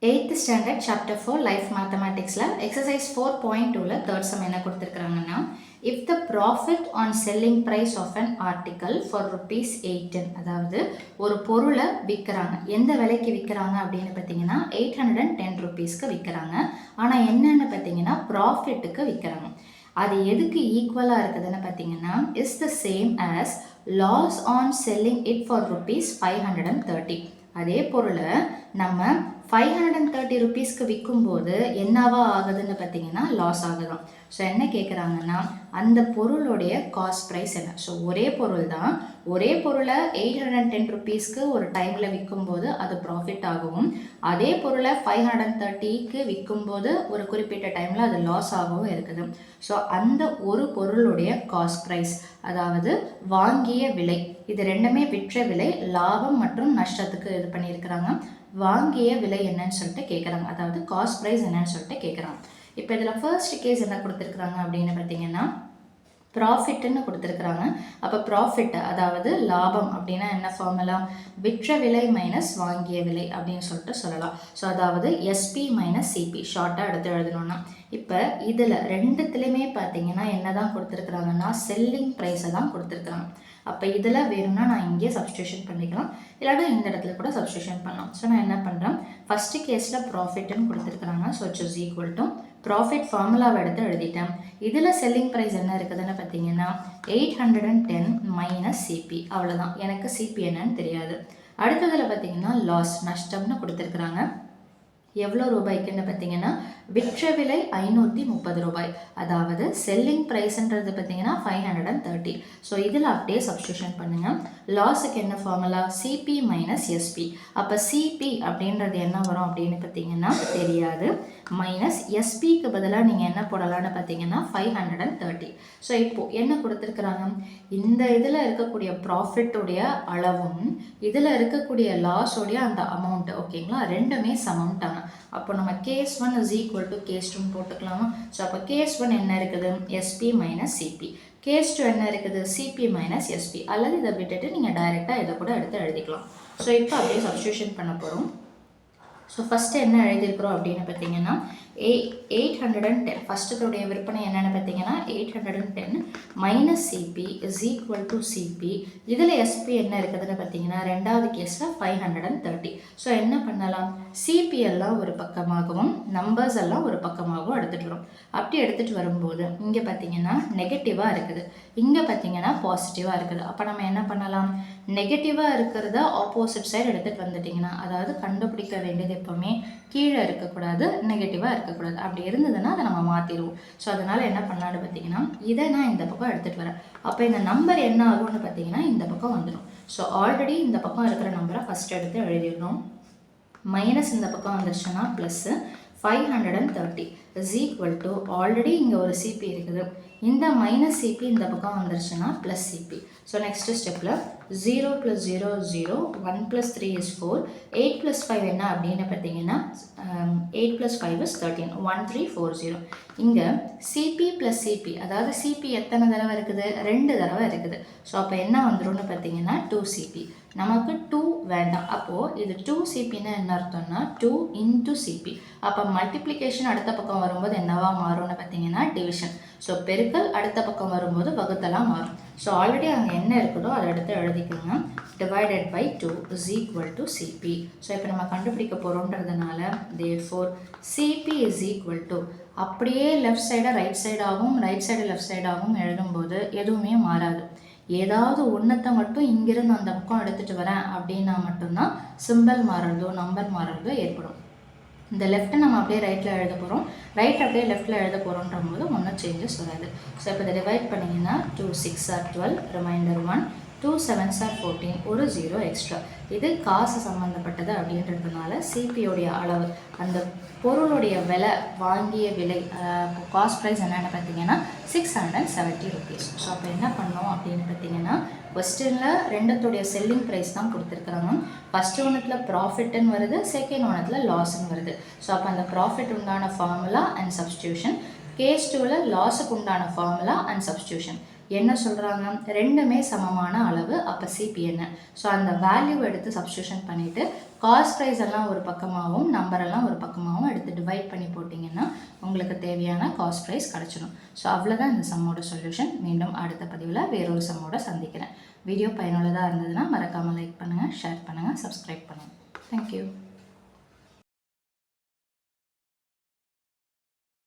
8th standard chapter 4 life mathematics exercise 4.2 third sum என்ன கொடுத்திருக்காங்கன்னா if the profit on selling price of an article for rupees 810 அதாவது ஒரு பொருளை விற்கிறாங்க எந்த விலைக்கு விற்கிறாங்க அப்படின்னு பார்த்தீங்கன்னா 810 rupeesக்கு விற்கிறாங்க ஆனால் என்னன்னு பார்த்தீங்கன்னா ப்ராஃபிட்டுக்கு விற்கிறாங்க அது எதுக்கு ஈக்குவலாக இருக்குதுன்னு பார்த்தீங்கன்னா is the same as loss on selling it for rupees 530 அதே பொருளை நம்ம 530 rupeesக்கு விற்கும்போது என்னவா ஆகுதுன்னு பார்த்தீங்கன்னா லாஸ் ஆகுதான். ஸோ என்ன கேட்குறாங்கன்னா அந்த பொருளுடைய காஸ்ட் ப்ரைஸ் என்ன. ஸோ ஒரே பொருள் தான், ஒரே பொருளை 810 rupeesக்கு ஒரு டைமில் விற்கும்போது அது ப்ராஃபிட் ஆகவும், அதே பொருளை 530க்கு விற்கும்போது ஒரு குறிப்பிட்ட டைமில் அது லாஸ் ஆகவும் இருக்குது. ஸோ அந்த ஒரு பொருளுடைய காஸ்ட் ப்ரைஸ், அதாவது வாங்கிய விலை, இது ரெண்டுமே விற்ற விலை, லாபம் மற்றும் நஷ்டத்துக்கு இது பண்ணியிருக்கிறாங்க. வாங்கிய விலை என்னன்னு சொல்லிட்டு கேட்குறாங்க, அதாவது காஸ்ட் ப்ரைஸ் என்னன்னு சொல்லிட்டு கேட்குறாங்க. இப்போ இதில் ஃபர்ஸ்ட் கேஸ் என்ன கொடுத்துருக்குறாங்க அப்படின்னு பார்த்தீங்கன்னா ப்ராஃபிட்னு கொடுத்துருக்குறாங்க. அப்போ ப்ராஃபிட் அதாவது லாபம் அப்படின்னா என்ன ஃபார்முலா, விற்ற விலை மைனஸ் வாங்கிய விலை அப்படின்னு சொல்லிட்டு சொல்லலாம். ஸோ அதாவது எஸ்பி மைனஸ் சிபி ஷார்ட்டாக எடுத்து எழுதணும்னா, இப்போ இதில் ரெண்டுத்துலேயுமே பார்த்தீங்கன்னா என்ன தான் கொடுத்துருக்குறாங்கன்னா செல்லிங் ப்ரைஸை தான் கொடுத்துருக்குறாங்க. அப்போ இதில் வேணும்னா நான் இங்கே சப்ஸ்டியூஷன் பண்ணிக்கலாம், இல்லாட்டா இந்த இடத்துல கூட சப்ஸ்டியூஷன் பண்ணலாம். ஸோ நான் என்ன பண்ணுறேன், ஃபஸ்ட்டு கேஸில் ப்ராஃபிட்னு கொடுத்துருக்குறாங்க. So it's is equal to profit ஃபார்முலாவை எடுத்து எழுதிட்டேன். இதில் செல்லிங் ப்ரைஸ் என்ன இருக்குதுன்னு பார்த்தீங்கன்னா 810 மைனஸ் சிபி, அவ்வளோதான். எனக்கு சிபி என்னன்னு தெரியாது. அடுத்ததில் பார்த்தீங்கன்னா லாஸ் நஷ்டம்னு கொடுத்துருக்குறாங்க. எவ்வளோ ரூபாய்க்குன்னு பார்த்தீங்கன்னா விற்ற விலை 530 ரூபாய், அதாவது செல்லிங் ப்ரைஸ்ன்றது பார்த்தீங்கன்னா 530. ஸோ இதில் அப்படியே சப்ஸ்டியூஷன் பண்ணுங்கள். லாஸுக்கு என்ன ஃபார்முலா, சிபி மைனஸ் எஸ்பி. அப்போ சிபி அப்படின்றது என்ன வரும் அப்படின்னு பார்த்தீங்கன்னா தெரியாது, மைனஸ் எஸ்பிக்கு பதிலாக நீங்கள் என்ன போடலான்னு பார்த்தீங்கன்னா 530. ஸோ இப்போது என்ன கொடுத்துருக்குறாங்க, இந்த இதில் இருக்கக்கூடிய ப்ராஃபிட்டுடைய அளவும் இதில் இருக்கக்கூடிய லாஸோடைய அந்த அமௌண்ட், ஓகேங்களா, ரெண்டுமே சமம்ட்டாங்க. அப்போ நம்ம case 1 is equal to case 2 போட்டுக்கலாமா. ஸோ அப்போ கேஸ் 1 என்ன இருக்குது, எஸ்பி மைனஸ் சிபி. கேஸ் 2 என்ன இருக்குது, சிபி மைனஸ் எஸ்பி. அல்லது இதை விட்டுட்டு நீங்கள் டைரெக்டாக இதை கூட எடுத்து எழுதிக்கலாம். ஸோ இப்போ அப்படியே சப்ஸ்டியூஷன் பண்ண போகிறோம். ஸோ ஃபஸ்ட்டு என்ன எழுதியிருக்கிறோம் அப்படின்னு பார்த்தீங்கன்னா 810, ஃபஸ்ட்டுடைய விற்பனை என்னென்னு பார்த்தீங்கன்னா 810 minus CP is equal to CP. இதில் எஸ்பி என்ன இருக்குதுன்னு பார்த்தீங்கன்னா ரெண்டாவது கேஸில் 530. ஸோ என்ன பண்ணலாம், சிபி எல்லாம் ஒரு பக்கமாகவும் நம்பர்ஸ் எல்லாம் ஒரு பக்கமாகவும் எடுத்துகிட்டு வரும். அப்படி எடுத்துகிட்டு வரும்போது இங்கே பார்த்தீங்கன்னா நெகட்டிவாக இருக்குது, இங்கே பார்த்தீங்கன்னா பாசிட்டிவாக இருக்குது. அப்போ நம்ம என்ன பண்ணலாம், நெகட்டிவாக இருக்கிறத ஆப்போசிட் சைடு எடுத்துகிட்டு வந்துட்டிங்கன்னா, அதாவது கண்டுபிடிக்க வேண்டியது எப்போவுமே கீழே இருக்கக்கூடாது, நெகட்டிவாக இருக்கக்கூடாது. அப்படி இருந்ததுன்னா அதை நம்ம மாற்றிடுவோம். ஸோ அதனால் என்ன பண்ணலான்னு பார்த்தீங்கன்னா இதை நான் இந்த பக்கம் எடுத்துகிட்டு வரேன். அப்போ இந்த நம்பர் என்ன ஆகும்னு பார்த்தீங்கன்னா இந்த பக்கம் வந்துடும். ஸோ ஆல்ரெடி இந்த பக்கம் இருக்கிற நம்பரை ஃபஸ்ட் எடுத்து எழுதிடணும். மைனஸ் இந்த பக்கம் வந்துருச்சுன்னா plus 530 is equal to, already இங்கே ஒரு சிபி இருக்குது, இந்த மைனஸ் சிபி இந்த பக்கம் வந்துருச்சுன்னா ப்ளஸ் சிபி. ஸோ நெக்ஸ்ட்டு ஸ்டெப்பில் 0 + 0 0, 1 + 3 is 4, 8 + 5 என்ன அப்படின்னு பார்த்தீங்கன்னா 8 + 5 is 13, 1340. இங்கே சிபி ப்ளஸ் சிபி, அதாவது சிபி எத்தனை தடவை இருக்குது, 2 தடவை இருக்குது. ஸோ அப்போ என்ன வந்துடும்னு பார்த்தீங்கன்னா 2CP. நமக்கு 2 வேண்டாம். அப்போது இது 2CPன்னு என்ன அர்த்தம்னா 2 × CP. அப்போ மல்டிப்ளிகேஷன் அடுத்த பக்கம் வரும்போது என்னவா மாறும்னு பார்த்தீங்கன்னா டிவிஷன். ஸோ பெருக்கல் அடுத்த பக்கம் வரும்போது வகுத்தலாம் மாறும். ஸோ ஆல்ரெடி அங்கே என்ன இருக்குதோ அதை எடுத்து எழுதிக்கோங்க. Divided by 2 is equal to CP. So இப்போ நம்ம கண்டுபிடிக்க போகிறோன்றதுனால therefore CP is equal to, அப்படியே லெஃப்ட் சைடை ரைட் சைடாகவும் ரைட் சைடு லெஃப்ட் சைடாகவும் எழுதும்போது எதுவுமே மாறாது. ஏதாவது ஒன்றத்தை மட்டும் இங்கிருந்து அந்த பக்கம் எடுத்துகிட்டு வரேன் அப்படின்னா மட்டும்தான் சிம்பிள் மாறுறதோ நம்பர் மாறுறதோ ஏற்படும். இந்த லெஃப்ட்டை நம்ம அப்படியே ரைட்டில் எழுத போகிறோம், ரைட் அப்படியே லெஃப்ட்டில் எழுத போகிறோன்ற போது ஒன்றும் சேஞ்சஸ் வராது. ஸோ இப்போ இதை டிவைட் பண்ணிங்கன்னா 2 6 are 12, ரிமைண்டர் 1, 2 7s are 14, ஒரு 0 எக்ஸ்ட்ரா. இது காசு சம்மந்தப்பட்டது அப்படின்றதுனால சிபியோடைய அளவு, அந்த பொருளுடைய விலை, வாங்கிய விலை, காஸ்ட் ப்ரைஸ் என்னென்னு பார்த்தீங்கன்னா 670 rupees. ஸோ அப்போ என்ன பண்ணோம் அப்படின்னு பார்த்தீங்கன்னா கொஸ்டினில் ரெண்டுத்துடைய செல்லிங் ப்ரைஸ் தான் கொடுத்துருக்குறாங்க. ஃபஸ்ட்டு ஒன்றுத்தில் ப்ராஃபிட்னு வருது, செகண்ட் ஒன்றுத்தில் லாஸ்ன்னு வருது. ஸோ அப்போ அந்த ப்ராஃபிட் உண்டான ஃபார்முலா அண்ட் சப்ஸ்டியூஷன், கேஸ் 2ல் லாஸுக்கு உண்டான ஃபார்முலா அண்ட் சப்ஸ்டியூஷன். என்ன சொல்கிறாங்க, ரெண்டுமே சமமான அளவு, அப்போ சிபி என்ன. ஸோ அந்த வேல்யூ எடுத்து சப்ஸ்டியூஷன் பண்ணிவிட்டு காஸ்ட் ப்ரைஸ் எல்லாம் ஒரு பக்கமாகவும் நம்பரெல்லாம் ஒரு டிவைட் பண்ணி போட்டிங்கன்னா உங்களுக்கு தேவையான காஸ்ட் ப்ரைஸ் கிடச்சிடும். ஸோ அவ்வளோதான் இந்த சம்மோட சொல்யூஷன். மீண்டும் அடுத்த பதிவில் வேறொரு சம்மோட சந்திக்கிறேன். வீடியோ பயனுள்ளதாக இருந்ததுன்னா மறக்காமல் லைக் பண்ணுங்கள், ஷேர் பண்ணுங்கள், சப்ஸ்கிரைப் பண்ணுங்கள். தேங்க்யூ.